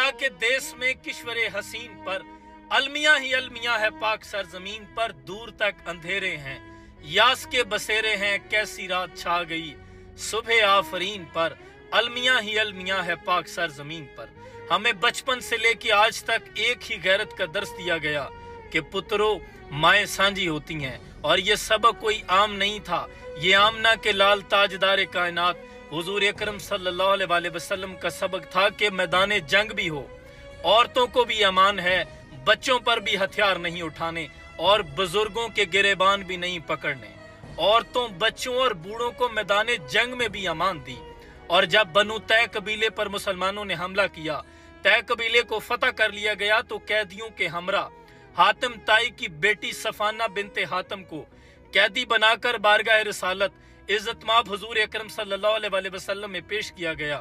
दुनिया के देश में किश्वरे हसीन पर अलमिया ही अलमिया है पाक सरजमीन पर, दूर तक अंधेरे हैं यास के बसेरे हैं, कैसी रात छा गई सुबह आफरीन पर, अलमिया ही अलमिया है पाक सरजमीन पर। हमें बचपन से लेके आज तक एक ही गैरत का दर्स दिया गया कि पुत्रों माएँ सांझी होती हैं, और ये सबक कोई आम नहीं था। ये आमना के लाल ताजदार कायनात हुजूर अकरम सल्लल्लाहु अलैहि वसल्लम का सबक था कि मैदान जंग भी हो, औरतों को भी अमान है, बच्चों पर भी हथियार नहीं उठाने और बुजुर्गों के गिरेबान भी नहीं पकड़ने। औरतों, बच्चों और बूढ़ों को मैदान जंग में भी अमान दी। और जब बनु तय कबीले पर मुसलमानों ने हमला किया, तय कबीले को फतह कर लिया गया, तो कैदियों के हमरा हातिम ताई की बेटी सफाना बिनते हातिम को कैदी बनाकर बारगाह रिसालत इज्जतमाब हुजूर अकरम सल्लल्लाहु अलैहि वसल्लम में पेश किया गया,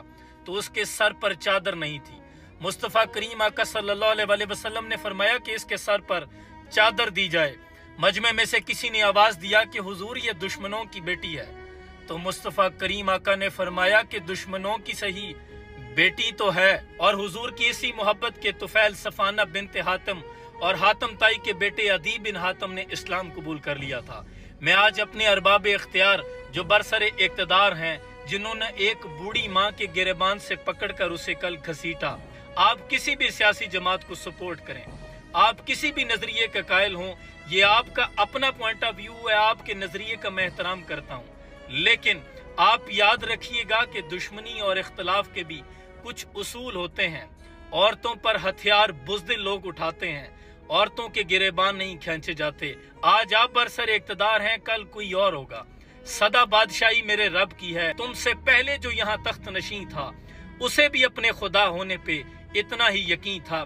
तो उसके सर पर चादर नहीं थी। मुस्तफ़ा करीम आका सल्लल्लाहु अलैहि वसल्लम ने फरमाया कि इसके सर पर चादर दी जाए। मजमे में से किसी ने आवाज दिया कि हुजूर ये दुश्मनों की बेटी है, तो मुस्तफ़ा करीम आका ने फरमाया कि दुश्मनों की सही बेटी तो है। और हुजूर की इसी मोहब्बत के तुफैल सफाना बिनते हातिम और हातिम ताई के बेटे अदी बिन हातिम ने इस्लाम कबूल कर लिया था। मैं आज अपने अरबाब इख्तियार जो बरसरे इक़्तिदार हैं, जिन्होंने एक बूढ़ी माँ के गिरेबान से पकड़कर उसे कल घसीटा, आप किसी भी सियासी जमात को सपोर्ट करें, आप किसी भी नजरिए का कायल हों, ये आपका अपना पॉइंट ऑफ व्यू है, आपके नजरिए का मैं एहतराम करता हूँ, लेकिन आप याद रखिएगा कि दुश्मनी और इख्तलाफ के भी कुछ उसूल होते हैं। औरतों पर हथियार बुज़दिल लोग उठाते हैं, औरतों के गिरेबान नहीं खींचे जाते। आज आप बरसरे इक़्तिदार हैं, कल कोई और होगा। सदा बादशाही मेरे रब की है, तुमसे पहले जो यहाँ तख्त नशीं था उसे भी अपने खुदा होने पे इतना ही यकीन था।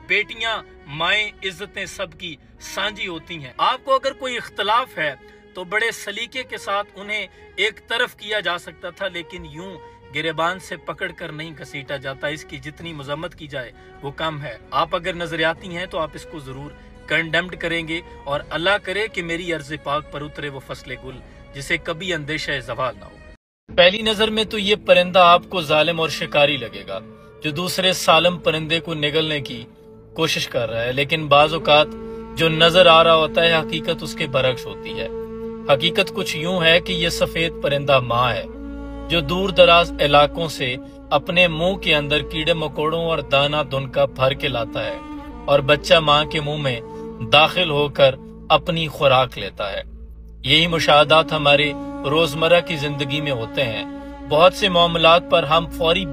बेटियां, माएँ, इज्जतें सबकी सांझी होती हैं। आपको अगर कोई इख्तलाफ है तो बड़े सलीके के साथ उन्हें एक तरफ किया जा सकता था, लेकिन यूं गिरेबान से पकड़कर नहीं घसीटा जाता। इसकी जितनी मजम्मत की जाए वो कम है। आप अगर नजरियाती हैं तो आप इसको जरूर कंडेम्ड करेंगे, और अल्लाह करे कि मेरी अर्ज़ पाक पर उतरे वो फसले गुल जिसे कभी अंदेशा ज़वाल ना हो। पहली नजर में तो ये परिंदा आपको जालिम और शिकारी लगेगा जो दूसरे सालम परिंदे को निगलने की कोशिश कर रहा है, लेकिन बाज़ औक़ात जो नजर आ रहा होता है हकीकत उसके बरक्स होती है। हकीकत कुछ यूं है कि ये सफेद परिंदा माँ है जो दूर दराज इलाकों से अपने मुंह के अंदर कीड़े मकोड़ों और दाना दुनका भर के लाता है, और बच्चा माँ के मुंह में दाखिल होकर अपनी खुराक लेता है। यही मुशाहदात हमारे रोजमर्रा की जिंदगी में होते हैं। बहुत से मामलात पर हम फौरी